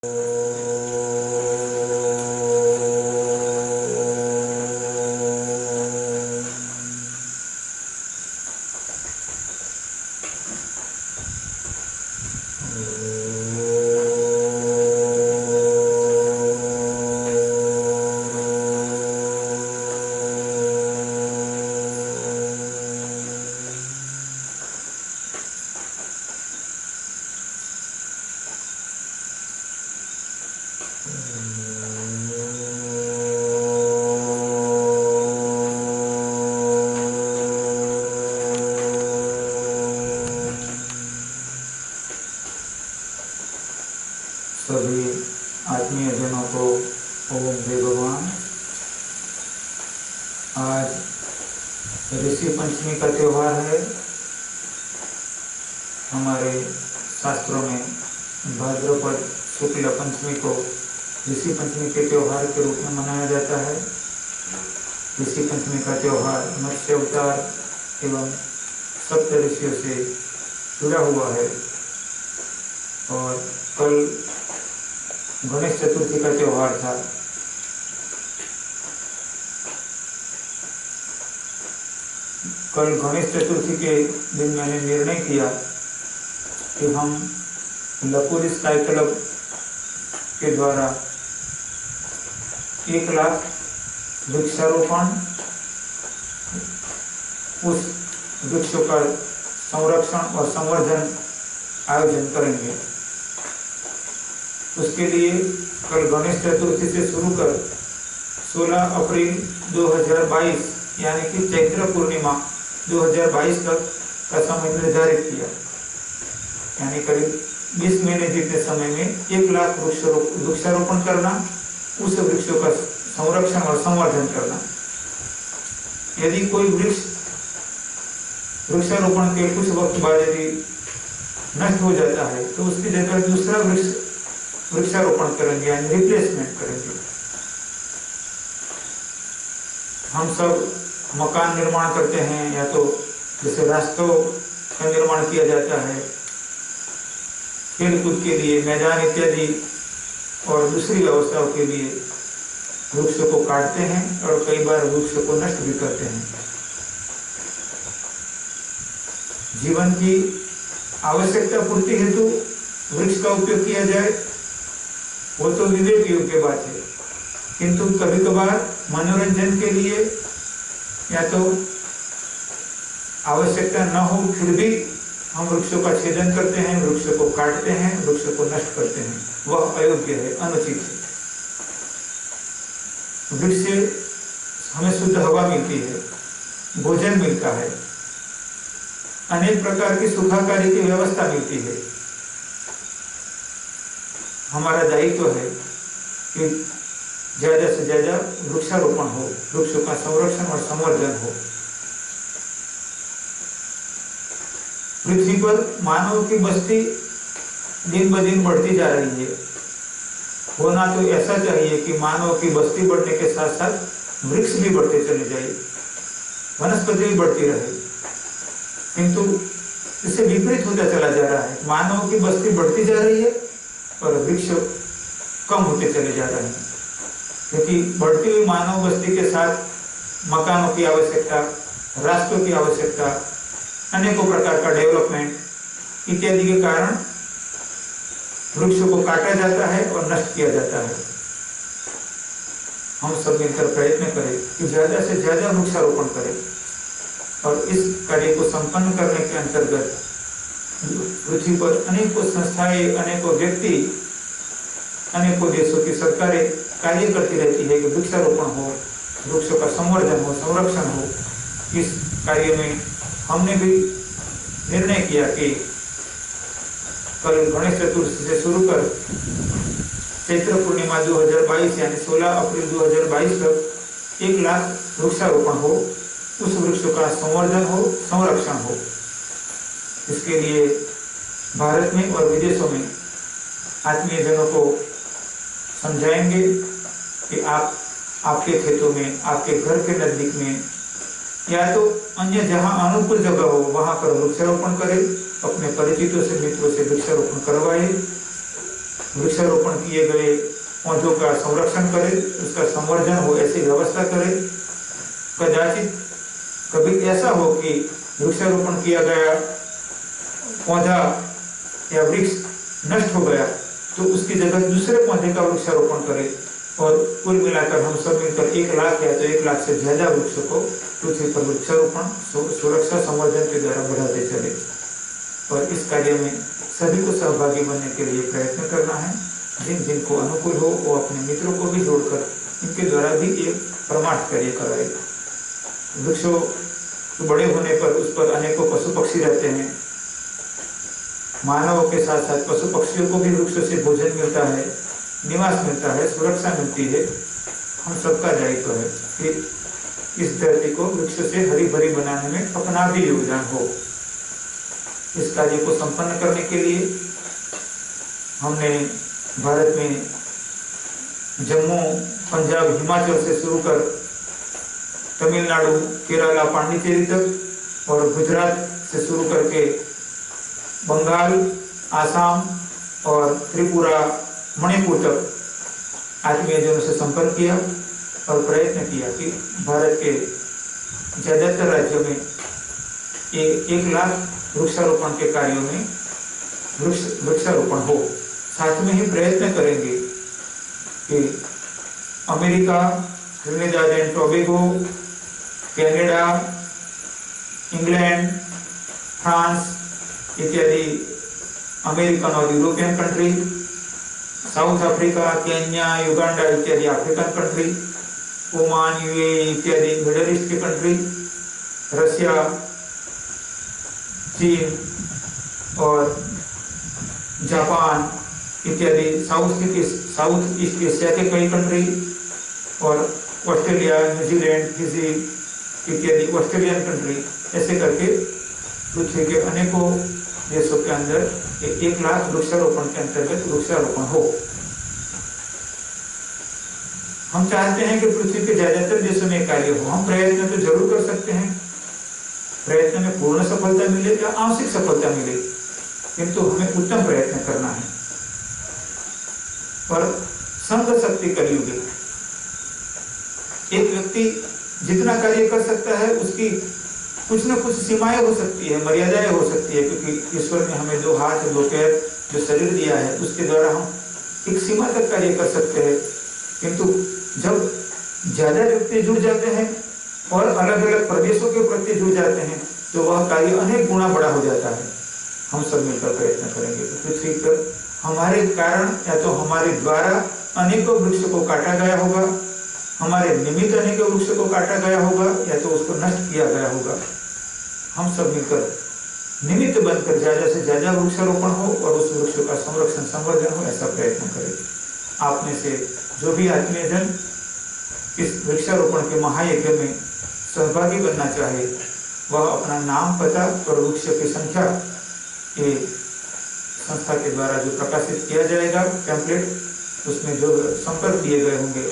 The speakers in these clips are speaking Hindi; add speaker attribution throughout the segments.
Speaker 1: सभी आत्मीय जनों को ओम जय भगवान। आज ऋषि पंचमी का त्योहार है। हमारे शास्त्रों में भाद्रपद शुक्ल पंचमी को ऋषि पंचमी के त्योहार के रूप में मनाया जाता है। ऋषि पंचमी का त्योहार मत्स्य अवतार एवं सप्त ऋषियों से जुड़ा हुआ है। और कल गणेश चतुर्थी का त्योहार था। कल गणेश चतुर्थी के दिन मैंने निर्णय किया कि हम लकुरी स्काई क्लब के द्वारा 1 लाख वृक्षारोपण, उस वृक्षों का संरक्षण और संवर्धन आयोजन करेंगे। उसके लिए कल गणेश चतुर्थी से शुरू कर 16 अप्रैल 2022 यानी कि चैत्र पूर्णिमा 2022 तक का समय निर्धारित किया। यानी करीब 20 महीने जितने समय में 1 लाख वृक्षारोपण करना, उस वृक्षों का संरक्षण और संवर्धन करना। यदि कोई वृक्षारोपण के कुछ वक्त बाद यदि नष्ट हो जाता है तो उसकी जगह दूसरा वृक्षारोपण करेंगे यानी रिप्लेसमेंट करेंगे। हम सब मकान निर्माण करते हैं, या तो जैसे रास्तों का निर्माण किया जाता है, खेल कूद के लिए मैदान इत्यादि और दूसरी व्यवस्थाओं के लिए वृक्षों को काटते हैं और कई बार वृक्षों को नष्ट भी करते हैं। जीवन की आवश्यकता पूर्ति हेतु वृक्ष का उपयोग किया जाए वो तो विवेक योग्य बात है, किंतु कभी कभार मनोरंजन के लिए या तो आवश्यकता न हो फिर भी हम वृक्षों का छेदन करते हैं, वृक्षों को काटते हैं, वृक्षों को नष्ट करते हैं। वह अयोग्य है, अनुचित है। वृक्ष से हमें शुद्ध हवा मिलती है, भोजन मिलता है, अनेक प्रकार की सुखाकारी की व्यवस्था मिलती है। हमारा दायित्व है कि ज्यादा से ज्यादा वृक्षारोपण हो, वृक्षों का संरक्षण और संवर्धन हो। पृथ्वी पर मानव की बस्ती दिन ब दिन बढ़ती जा रही है। होना तो ऐसा चाहिए कि मानव की बस्ती बढ़ने के साथ साथ वृक्ष भी बढ़ते चले जाए, वनस्पति भी बढ़ती रहे, किंतु इससे विपरीत होता चला जा रहा है। मानव की बस्ती बढ़ती जा रही है और वृक्ष कम होते चले जा रहे हैं, क्योंकि बढ़ती हुई मानव बस्ती के साथ मकानों की आवश्यकता, रास्तों की आवश्यकता, अनेकों प्रकार का डेवलपमेंट इत्यादि के कारण वृक्षों को काटा जाता है और नष्ट किया जाता है। हम सब मिलकर प्रयत्न करें कि ज्यादा से ज्यादा वृक्षारोपण करें और इस कार्य को संपन्न करने के अंतर्गत पृथ्वी पर अनेकों संस्थाएं, अनेकों व्यक्ति, अनेकों देशों की सरकारें कार्य करती रहती है कि वृक्षारोपण हो, वृक्षों का संवर्धन हो, संरक्षण हो। इस कार्य में हमने भी निर्णय किया कि कल गणेश चतुर्थी से शुरू कर चैत्र पूर्णिमा 2022 यानी 16 अप्रैल 2022 तक 1 लाख वृक्षारोपण हो, उस वृक्षों का संवर्धन हो, संरक्षण हो। इसके लिए भारत में और विदेशों में आत्मीय जनों को समझाएंगे कि आप आपके खेतों में, आपके घर के नजदीक में या तो अन्य जहां अनुकूल जगह हो वहां पर वृक्षारोपण करें, अपने परिचितों से, मित्रों से वृक्षारोपण करवाए। वृक्षारोपण किए गए पौधों का संरक्षण करे, उसका संवर्धन हो, ऐसी व्यवस्था करे। कदाचित कभी ऐसा हो कि वृक्षारोपण किया गया पौधा या वृक्ष नष्ट हो गया, तो उसकी जगह दूसरे पौधे का वृक्षारोपण करे और कुल मिलाकर हम सब मिलकर 1 लाख या तो 1 लाख से ज्यादा वृक्षों को पृथ्वी पर वृक्षारोपण सुरक्षा संवर्धन के द्वारा बढ़ाते चले। और इस कार्य में सभी को सहभागी बनने के लिए प्रयत्न करना है। जिनको अनुकूल हो वो अपने मित्रों को भी जोड़कर इनके द्वारा भी एक परमार्थ कार्य कराए। वृक्षों बड़े होने पर उस पर अनेकों पशु पक्षी रहते हैं। मानवों के साथ साथ पशु पक्षियों को भी वृक्षों से भोजन मिलता है, निवास मिलता है, सुरक्षा मिलती है। हम सबका दायित्व है कि इस धरती को वृक्ष से हरी भरी बनाने में अपना भी योगदान हो। इस कार्य को संपन्न करने के लिए हमने भारत में जम्मू, पंजाब, हिमाचल से शुरू कर तमिलनाडु, केरला, पांडिचेरी तक और गुजरात से शुरू करके बंगाल, आसाम और त्रिपुरा, मणिपुर तक आत्मीयजनों से संपर्क किया और प्रयत्न किया कि भारत के ज्यादातर राज्यों में 1 लाख वृक्षारोपण के कार्यों में वृक्षारोपण हो। साथ में ही प्रयत्न करेंगे कि America, Trinidad and Tobago, Canada, England, France इत्यादि अमेरिकन और European country, south Africa, Kenya, Uganda इत्यादि अफ्रीकन कंट्री, ओमान, यूएई इत्यादि मिडल ईस्ट के कंट्री, रशिया, चीन और जापान इत्यादि साउथ ईस्ट एशिया के कई कंट्री और ऑस्ट्रेलिया, न्यूजीलैंड, फिजी इत्यादि ऑस्ट्रेलियन कंट्री, ऐसे करके पृथ्वी के अनेकों देशों के अंदर 1 लाख वृक्षारोपण के अंतर्गत वृक्षारोपण हो। हम चाहते हैं कि पृथ्वी के ज्यादातर देशों में कार्य हो। हम प्रयत्न तो जरूर कर सकते हैं, प्रयत्न में पूर्ण सफलता मिले या आंशिक सफलता मिले, किंतु हमें उत्तम प्रयत्न करना है। पर संघ शक्ति कलयुग है। एक व्यक्ति जितना कार्य कर सकता है उसकी कुछ न कुछ सीमाएं हो सकती है, मर्यादाएं हो सकती है, क्योंकि ईश्वर ने हमें 2 हाथ 2 पैर जो शरीर दिया है उसके द्वारा हम एक सीमा तक कार्य कर सकते हैं। किंतु जब ज्यादा व्यक्ति जुड़ जाते हैं और अलग अलग प्रदेशों के प्रति जुड़ जाते हैं तो वह कार्य अनेक गुना बड़ा हो जाता है। हम सब मिलकर प्रयत्न करेंगे तो पृथ्वी पर हमारे कारण या तो हमारे द्वारा अनेकों वृक्ष को काटा गया होगा, हमारे निमित्त अनेकों वृक्ष को काटा गया होगा या तो उसको नष्ट किया गया होगा। हम सब मिलकर निमित्त बनकर ज्यादा से ज्यादा वृक्षारोपण हो और उस वृक्ष का संरक्षण संवर्धन हो, ऐसा प्रयत्न करें। आप में से जो भी आत्मीयजन इस वृक्षारोपण के महायज्ञ में सहभागी बनना चाहे वह अपना नाम, पता और वृक्ष की संख्या ये संस्था के द्वारा जो प्रकाशित किया जाएगा टेम्पलेट, उसमें जो संपर्क दिए गए होंगे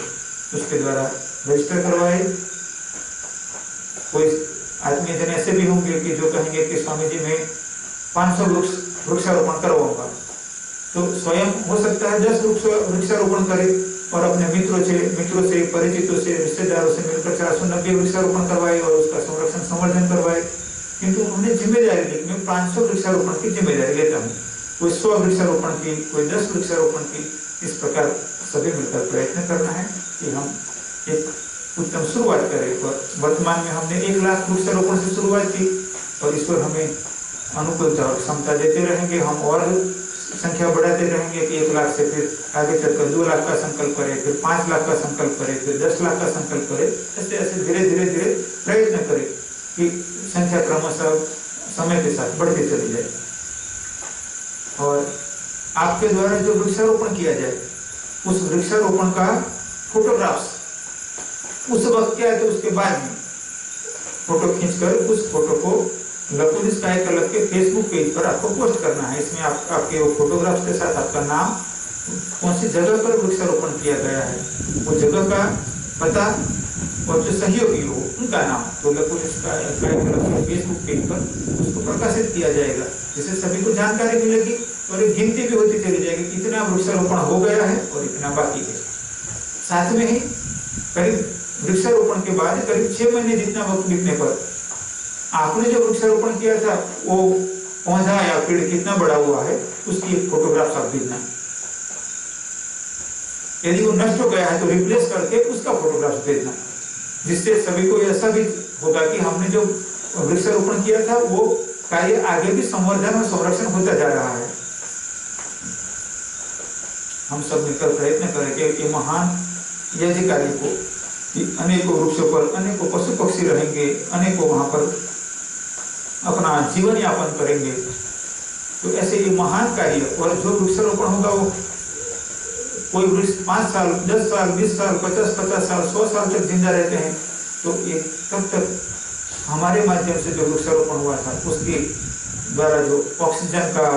Speaker 1: उसके द्वारा रजिस्टर करवाए। कोई आत्मीयजन ऐसे भी होंगे कि जो कहेंगे कि स्वामी जी मैं 500 वृक्षारोपण करवाऊंगा, तो स्वयं हो सकता है 10 वृक्षारोपण करे और अपने मित्रों से, परिचितों से, रिश्तेदारों से मिलकर 490 वृक्षारोपण करवाए और उसका संरक्षण संवर्धन करवाए। किंतु उन्होंने जिम्मेदारी ली, मैं 500 वृक्षारोपण की जिम्मेदारी लेता हूँ, कोई 100 वृक्षारोपण की, कोई 10 वृक्षारोपण की। इस प्रकार सभी मिलकर प्रयत्न करना है कि हम एक उत्तम शुरुआत करें। और वर्तमान में हमने 1 लाख वृक्षारोपण से शुरुआत की और ईश्वर हमें अनुकूलता और क्षमता देते रहेंगे। हम और संख्या बढ़ाते रहेंगे कि 1 लाख से फिर आगे चलकर 2 लाख का संकल्प करें, फिर 5 लाख का संकल्प करें, फिर 10 लाख का संकल्प करें। ऐसे ऐसे धीरे धीरे प्रयत्न करें कि संख्या क्रमशः समय के साथ बढ़ती चली जाए। और आपके द्वारा जो वृक्षारोपण किया जाए उस वृक्षारोपण का फोटोग्राफ्स उस वक्त क्या है तो उसके बाद में फोटो खींचकर उस फोटो को लकुल स्काई क्लब के फेसबुक पेज पर आपको पोस्ट करना है। इसमें आपके वो फोटोग्राफ्स के साथ आपका नाम, कौन सी जगह पर वृक्षारोपण किया गया है, वो जगह का पता और जो सहयोगी हो उनका नाम, तो लकुल स्काई क्लब के फेसबुक पेज पर उसको प्रकाशित किया जाएगा, जिससे सभी को जानकारी मिलेगी और एक गिनती भी होती चली जाएगी, इतना वृक्षारोपण हो गया है और इतना बाकी है। साथ में ही करीब वृक्षारोपण के बाद करीब 6 महीने जितना वक्त बीतने पर आपने जो वृक्षारोपण किया था वो पौधा या पेड़ कितना बड़ा हुआ है उसकी एक फोटोग्राफ आप भेजना। यदि वो नष्ट हो गया है तो रिप्लेस करके उसका फोटोग्राफ भेजना, जिससे सभी को ऐसा भी होगा कि हमने जो वृक्षारोपण किया था वो कार्य आगे भी संवर्धन और संरक्षण होता जा रहा है। हम सब मिलकर प्रयत्न करें कि ये महान यज्ञ कार्य को, कि अनेकों वृक्षों पर अनेकों पशु पक्षी रहेंगे, अनेकों वहां पर अपना जीवन यापन करेंगे, तो ऐसे ये महान कार्य। और जो वृक्षारोपण होगा वो कोई वृक्ष 5 साल 10 साल 20 साल 50 साल 100 साल तक जिंदा रहते हैं, तो एक तब तक हमारे माध्यम से जो वृक्षारोपण हुआ था उसके द्वारा जो ऑक्सीजन का,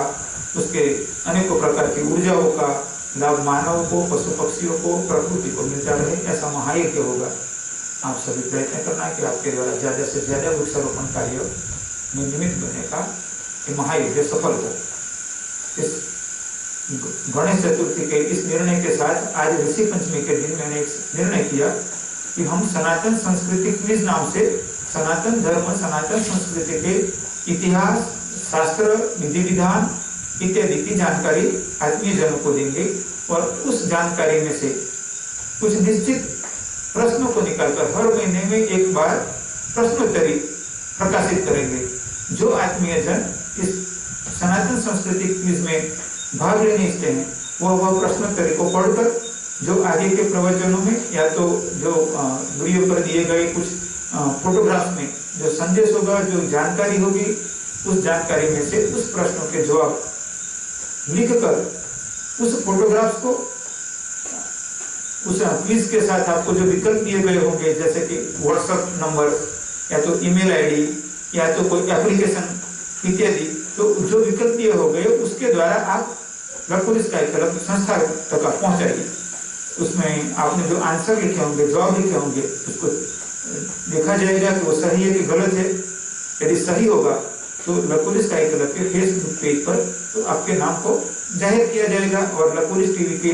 Speaker 1: उसके अनेकों प्रकार की ऊर्जाओं का लाभ मानव को, पशु पक्षियों को, प्रकृति को मिलता रहे, ऐसा महायज्ञ होगा। आप सभी प्रयत्न करना कि आपके द्वारा ज्यादा से ज्यादा वृक्षारोपण कार्य में निमित्त बनने का ये महायज्ञ सफल हो। इस गणेश चतुर्थी के इस निर्णय के साथ आज ऋषि पंचमी के दिन मैंने एक निर्णय किया कि हम सनातन संस्कृति क्विज नाम से सनातन धर्म, सनातन संस्कृति के इतिहास, शास्त्र, विधि विधान इत्यादि की जानकारी आत्मीय जनों को देंगे और उस जानकारी में से कुछ निश्चित प्रश्नों को निकालकर हर महीने में एक बार प्रश्नोत्तरी प्रकाशित करेंगे। जो आत्मीय जन इस सनातन संस्कृति क्विज में भाग लेने इच्छते हैं वह प्रश्नोत्तरी को पढ़कर जो आगे के प्रवचनों में या तो जो वीडियो पर दिए गए कुछ फोटोग्राफ में जो संदेश होगा, जो जानकारी होगी, उस जानकारी में से उस प्रश्नों के जवाब लिखकर उस फोटोग्राफ्स को उस क्विज के साथ आपको जो विकल्प दिए गए होंगे, जैसे कि व्हाट्सएप नंबर या तो ईमेल आईडी या तो कोई एप्लीकेशन इत्यादि, तो जो विकल्प दिए हो गए उसके द्वारा आप पुलिस का क्लब संस्था तक पहुंचाइए। उसमें आपने जो आंसर लिखे होंगे, जवाब लिखे होंगे, उसको देखा जाएगा कि वो सही है कि गलत है। यदि सही होगा तो लकुलिस स्काई क्लब के फेसबुक पेज पर तो आपके नाम को जाहिर किया जाएगा और लकुलिस टीवी के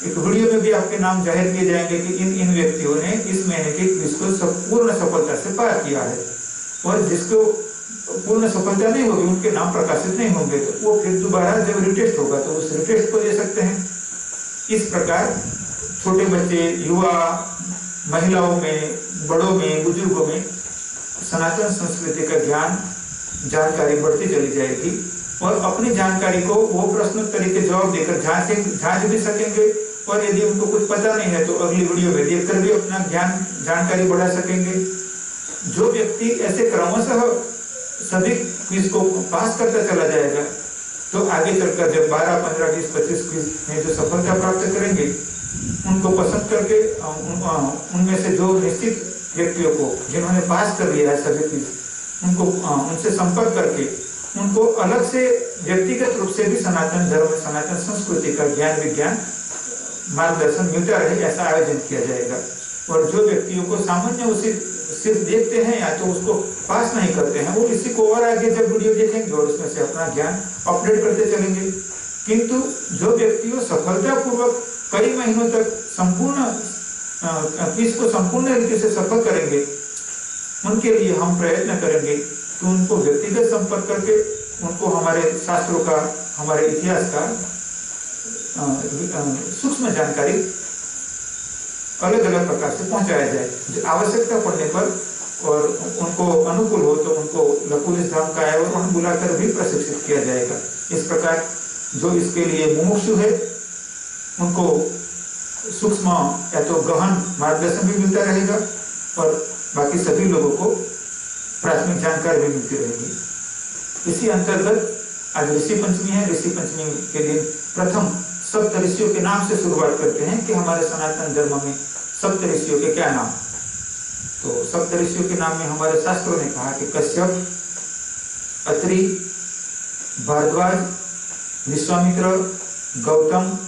Speaker 1: एक वीडियो में भी आपके नाम जाहिर किए जाएंगे कि इन व्यक्तियों ने इस महीने के क्विज को पूर्ण सफलता से पार किया है। और जिसको पूर्ण सफलता नहीं होगी, उनके नाम प्रकाशित नहीं होंगे, तो वो फिर दोबारा जब रिटेस्ट होगा तो उस रिटेस्ट को दे सकते हैं। इस प्रकार छोटे बच्चे, युवा, महिलाओं में, बड़ों में, बुजुर्गों में सनातन संस्कृति का ज्ञान, जानकारी बढ़ती चली जाएगी और अपनी जानकारी को वो प्रश्नोत्तरी के जवाब देकर जांच भी सकेंगे। और यदि उनको कुछ पता नहीं है तो अगली वीडियो में देखकर भी अपना ज्ञान, जानकारी बढ़ा सकेंगे। जो व्यक्ति ऐसे क्रमशः सभी क्विज को पास करता चला जाएगा तो आगे चलकर जब 12, 15, 20, 25 क्विज में जो सफलता प्राप्त करेंगे, उनको पसंद करके उनमें से जो निश्चित व्यक्तियों को जिन्होंने पास कर लिया है सभी क्विज, उनको उनसे संपर्क करके उनको अलग से व्यक्तिगत रूप से भी सनातन धर्म, सनातन संस्कृति का ज्ञान, विज्ञान, मार्गदर्शन मिलता रहे, ऐसा आयोजन किया जाएगा। और जो व्यक्तियों को सामान्य उसे सिर्फ देखते हैं या तो उसको पास नहीं करते हैं, वो इसी को और आगे जब वीडियो देखेंगे और उसमें से अपना ज्ञान अपडेट करते चलेंगे। किंतु जो व्यक्तियों सफलतापूर्वक कई महीनों तक संपूर्ण क्विज को संपूर्ण रीति से सफल करेंगे, उनके लिए हम प्रयत्न करेंगे कि उनको व्यक्तिगत संपर्क करके उनको हमारे शास्त्रों का, हमारे इतिहास का सूक्ष्म जानकारी अलग अलग प्रकार से पहुंचाया जाए। आवश्यकता पड़ने पर और उनको अनुकूल हो तो उनको लकुलिस धाम का आयोजन बुलाकर भी प्रशिक्षित किया जाएगा। इस प्रकार जो इसके लिए मुमुक्षु है उनको सूक्ष्म या तो गहन मार्गदर्शन भी मिलता रहेगा और बाकी सभी लोगों को प्राथमिक जानकारी भी मिलती रहेगी। इसी अंतर्गत आज ऋषि पंचमी है। ऋषि पंचमी के दिन प्रथम सप्त ऋषियों के नाम से शुरुआत करते हैं कि हमारे सनातन धर्म में सप्त ऋषियों के क्या नाम। तो सप्त ऋषियों के नाम में हमारे शास्त्रों ने कहा कि कश्यप, अत्रि, भारद्वाज, विश्वामित्र, गौतम,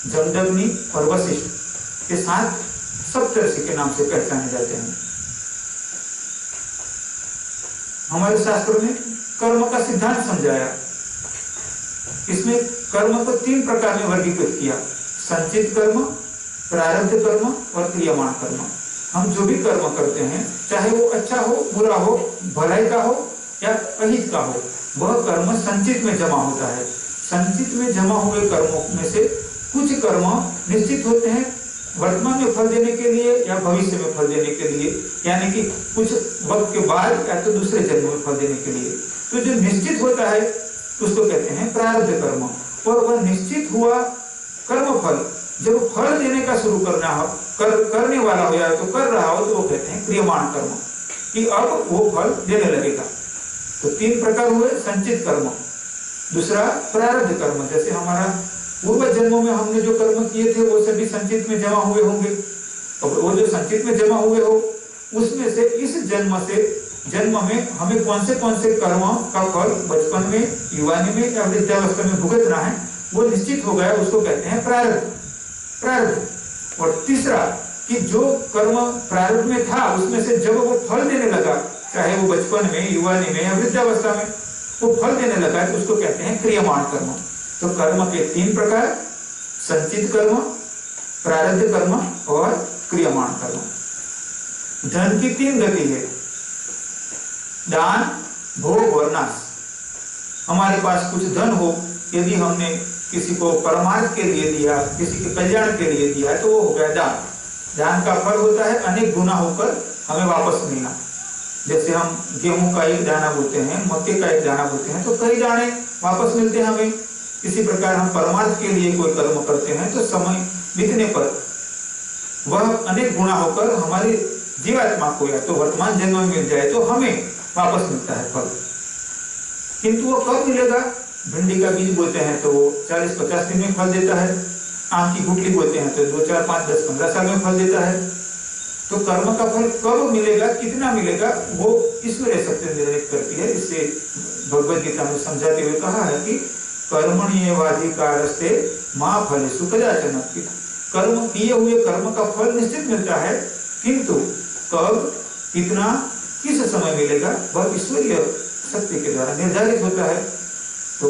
Speaker 1: जमदग्नि और वशिष्ठ, ये 7 सप्त ऋषि के नाम से पहचाने जाते हैं। हमारे शास्त्रों ने कर्म का सिद्धांत समझाया इसमें कर्म को 3 प्रकार में वर्गीकृत किया, संचित कर्म, प्रारब्ध कर्म और क्रियमाण कर्म। हम जो भी कर्म करते हैं, चाहे वो अच्छा हो, बुरा हो, भलाई का हो या अहित का हो, वह कर्म संचित में जमा होता है। संचित में जमा हुए कर्मों में से कुछ कर्म निश्चित होते हैं वर्तमान में फल देने के लिए या भविष्य में फल देने के लिए, यानी कि कुछ वक्त के बाद या तो दूसरे जन्म में फल देने के लिए। तो जो निश्चित होता है उसको कहते हैं प्रारब्ध कर्म, और वह निश्चित हुआ कर्म फल जब फल देने का शुरू करना हो, करने वाला हो या तो कर रहा हो, तो वो कहते हैं क्रियमाण कर्म, कि अब वो फल देने लगेगा। तो 3 प्रकार हुए, संचित कर्म, दूसरा प्रारब्ध कर्म, जैसे हमारा पूर्व जन्मों में हमने जो कर्म किए थे वो सभी संचित में जमा हुए होंगे, और वो जो संचित में जमा हुए हो उसमें से इस जन्म में हमें कौन से कर्म का फल बचपन में, युवानी में या वृद्धावस्था में भुगतना है, वो निश्चित हो गया, उसको कहते हैं प्रारब्ध। और तीसरा कि जो कर्म प्रारब्ध में था उसमें से जब वो फल देने लगा, चाहे वो बचपन में, युवानी में या वृद्धावस्था में वो फल देने लगा, तो उसको कहते हैं क्रियमाण कर्म। तो कर्म के 3 प्रकार, संचित कर्म, प्रारब्ध कर्म और क्रियमाण कर्म। धन की 3 गति है, दान, भोग और नाश। हमारे पास कुछ धन हो, यदि हमने किसी को परमार्थ के लिए दिया, किसी के कल्याण के लिए दिया, तो वो हो गया दान। दान का फल होता है अनेक गुना होकर हमें वापस मिलना। जैसे हम गेहूं का एक दाना बोते हैं, मक्के का एक दाना बोते हैं, तो कई दाने वापस मिलते हैं हमें। इसी प्रकार हम परमार्थ के लिए कोई कर्म करते हैं तो समय बीतने पर वह अनेक गुना होकर हमारी जीवात्मा को या तो वर्तमान जन्म में मिल जाए तो हमें वापस मिलता है फल। किंतु वो कब मिलेगा? भिंडी का बीज बोते हैं तो 40-50 दिन में फल देता है, आम की गुठली बोते हैं तो 2, 4, 5, 10, 15 साल में फल देता है। तो कर्म का फल कब मिलेगा, कितना मिलेगा, वो ईश्वरीय शक्ति निर्णय करती है। इससे भगवद गीता में समझाते हुए कहा है कि कर्मण्येवाधिकारस्ते मा फलेषु कदाचन। कर्म किए हुए कर्म का फल निश्चित मिलता है, किंतु कब, कितना, किस समय मिलेगा वह ईश्वरीय शक्ति के द्वारा निर्धारित होता है। तो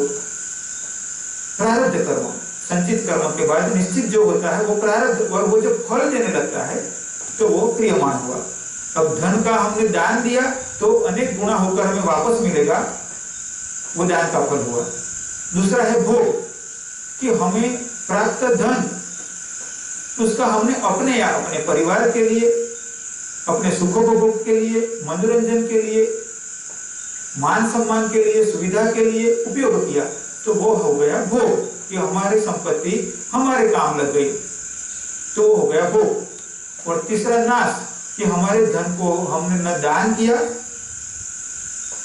Speaker 1: प्रारब्ध कर्म, संचित कर्म के बाद निश्चित जो होता है वो प्रारब्ध, और वो जो फल देने लगता है तो वो क्रियमाण हुआ। अब धन का हमने दान दिया तो अनेक गुना होकर हमें वापस मिलेगा, वो दान का फल हुआ। दूसरा है भोग, कि हमें प्राप्त धन उसका हमने अपने या अपने परिवार के लिए, अपने सुखोपभोग के लिए, मनोरंजन के लिए, मान सम्मान के लिए, सुविधा के लिए उपयोग किया, तो वो हो गया भोग, कि हमारी संपत्ति हमारे काम लग गई, तो हो गया भोग। और तीसरा नाश, कि हमारे धन को हमने न दान किया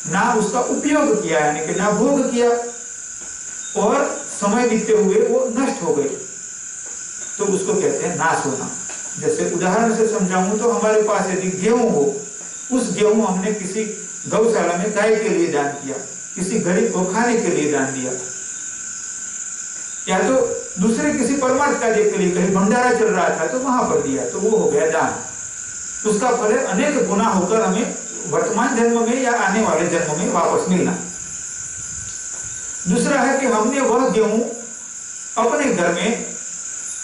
Speaker 1: ना उसका उपयोग किया, यानी कि ना भोग किया, और समय बीतते हुए वो नष्ट हो गए, तो उसको कहते हैं नाश होना। जैसे उदाहरण से समझाऊं तो हमारे पास यदि गेहूं हो, उस गेहूं हमने किसी गौशाला में गाय के लिए दान किया, किसी गरीब को खाने के लिए दान दिया, या तो दूसरे किसी परमार्थ कार्य के लिए कहीं भंडारा चल रहा था तो वहां पर दिया, तो वो हो गया दान। उसका फल है अनेक गुना होकर हमें वर्तमान जन्म में या आने वाले जन्म में वापस मिलना। दूसरा है कि हमने वह गेहूं अपने घर में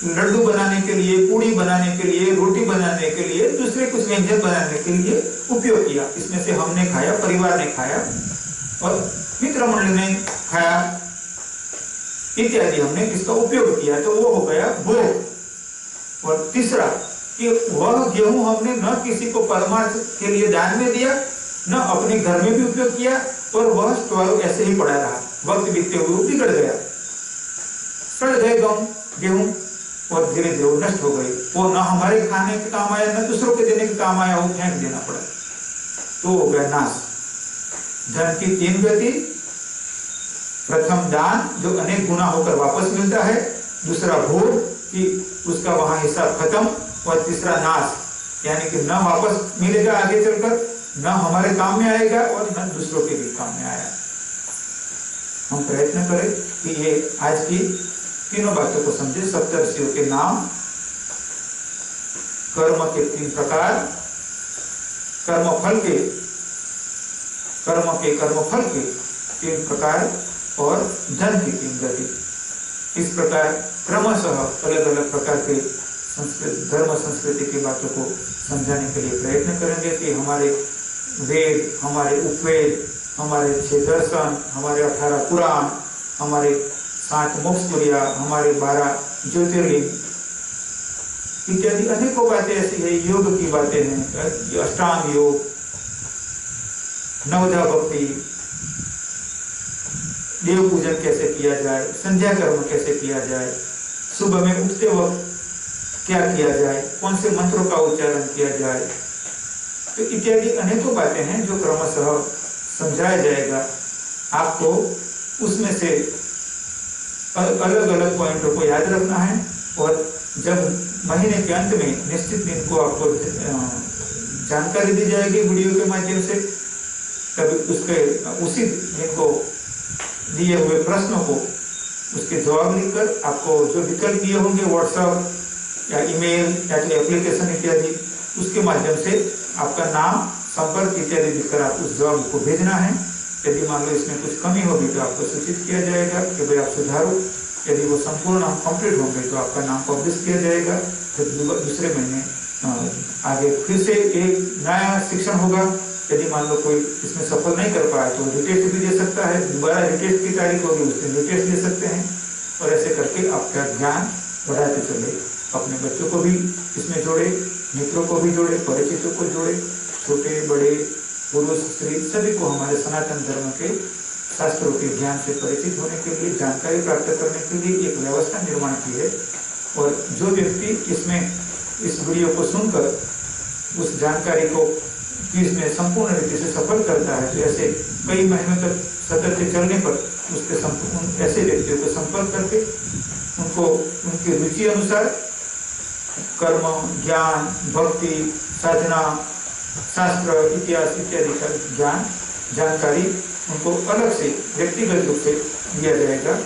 Speaker 1: लड्डू बनाने के लिए, पूड़ी बनाने के लिए, रोटी बनाने के लिए, दूसरे कुछ व्यंजन बनाने के लिए उपयोग किया। इसमें से हमने खाया, परिवार ने खाया और मित्र मंडल ने खाया इत्यादि, हमने इसका उपयोग किया, तो वो हो गया भोग। और तीसरा कि वह गेहूं हमने न किसी को परमार्थ के लिए दान में दिया, न अपने घर में भी उपयोग किया, और वह स्टोर ऐसे ही पड़ा रहा, वक्त बीतते हुए बिगड़ गया, सड़ गए गेहूं और धीरे धीरे वो नष्ट हो गए। वो न हमारे खाने के काम आया, न दूसरों के देने के काम आया, वो फेंक देना पड़ा, तो हो गया नाश। धन की 3 गति, प्रथम दान जो अनेक गुना होकर वापस मिलता है, दूसरा भोग कि उसका वहां हिसाब खत्म, और तीसरा नाश, यानी कि न वापस मिलेगा आगे चलकर, न हमारे काम में आएगा और न दूसरों के भी काम में आया। हम प्रयत्न करें कि ये आज की तीनों बातों को समझे। सप्तर्षियों के नाम, कर्म के 3 प्रकार, कर्मफल के 3 प्रकार, और धन की 3 गति। इस प्रकार क्रमशः अलग अलग प्रकार के धर्म संस्कृति की बातों को समझाने के लिए प्रयत्न करेंगे कि हमारे वेद, हमारे उपवेद, हमारे 6 दर्शन, हमारे 18 पुराण, हमारे 7 मोक्ष क्रिया, हमारे 12 ज्योतिर्लिंग इत्यादि अनेकों बातें ऐसी है। योग की बातें हैं, अष्टांग योग, नवधा भक्ति, देव पूजन कैसे किया जाए, संध्या कर्म कैसे किया जाए, सुबह में उठते वक्त क्या किया जाए, कौन से मंत्रों का उच्चारण किया जाए, तो इत्यादि अनेकों बातें हैं जो क्रमशः समझाया जाएगा। आपको उसमें से अलग अलग पॉइंटों को याद रखना है और जब महीने के अंत में निश्चित दिन को आपको जानकारी दी जाएगी वीडियो के माध्यम से, तभी उसी दिन को दिए हुए प्रश्नों को उसके जवाब लिखकर आपको जो विकल्प दिए होंगे व्हाट्सएप या ईमेल या तो एप्लीकेशन इत्यादि, उसके माध्यम से आपका नाम, संपर्क इत्यादि लिखकर आप उस जवाब को भेजना है। यदि मान लो इसमें कुछ कमी होगी तो आपको सूचित किया जाएगा कि भाई आप सुधारो। यदि वो संपूर्ण कंप्लीट होंगे तो आपका नाम पब्लिश किया जाएगा। फिर दूसरे महीने आगे फिर से एक नया शिक्षण होगा। यदि मान लो कोई इसमें सफल नहीं कर पाया तो रिटेस्ट भी दे सकता है, दोबारा रिटेस्ट की तारीख होगी उस दिन रिटेस्ट दे सकते हैं। और ऐसे करके आपका ज्ञान बढ़ाते चले। अपने बच्चों को भी इसमें जोड़े, मित्रों को भी जोड़े, परिचितों को जोड़े, छोटे बड़े पुरुष स्त्री सभी को हमारे सनातन धर्म के शास्त्रों के ज्ञान से परिचित होने के लिए, जानकारी प्राप्त करने के लिए एक व्यवस्था निर्माण की है। और जो व्यक्ति इसमें इस वीडियो को सुनकर उस जानकारी को इसमें संपूर्ण रीति से सफल करता है, तो ऐसे कई महीनों तक सतत चलने पर उसके ऐसे व्यक्तियों को संपर्क करके उनको उनकी रुचि अनुसार कर्म, ज्ञान, भक्ति, साधना, शास्त्र, इतिहास इत्यादि का ज्ञान, जानकारी उनको अलग से व्यक्तिगत रूप से दिया जाएगा।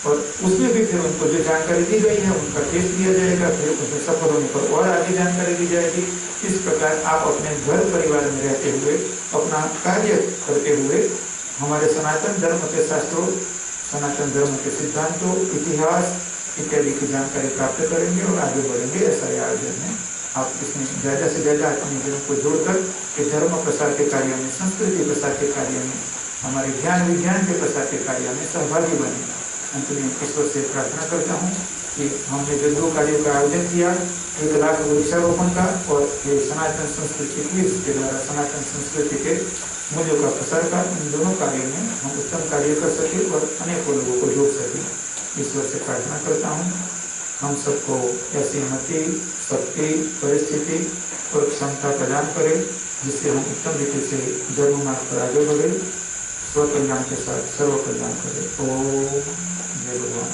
Speaker 1: और उसमें भी फिर उनको जो जानकारी दी गई है उनका टेस्ट दिया जाएगा। फिर उसमें सफल होने पर और आगे जानकारी दी जाएगी। इस प्रकार आप अपने घर परिवार में रहते हुए अपना कार्य करते हुए हमारे सनातन धर्म के शास्त्रों, सनातन धर्म के सिद्धांतों, इतिहास इत्यादि की जानकारी प्राप्त करेंगे और आगे बढ़ेंगे। ऐसा आयोजन है। आप इसमें ज़्यादा से ज़्यादा अपने जीवन को जोड़कर के धर्म प्रसार के कार्य में, संस्कृति प्रसार के कार्य में, हमारे ज्ञान विज्ञान के प्रसार के कार्य में सहभागी बने। अंत में ईश्वर से प्रार्थना करता हूँ कि हमने जो 2 कार्यों का आयोजन किया, 1 लाख वृक्षारोपण का और ये सनातन संस्कृति क्विज के द्वारा सनातन संस्कृति के मूल्यों का प्रसार का, इन दोनों कार्यों में हम उत्तम कार्य कर सके और अनेकों लोगों को जोड़ सके। ईश्वर से प्रार्थना करता हूँ हम सबको ऐसी मति, शक्ति, परिस्थिति और क्षमता प्रदान करे जिससे हम उत्तम रीति से धर्म मार्ग पर आगे बढ़े, स्व कल्याण के साथ सर्व कल्याण करे। ओम जय भगवान।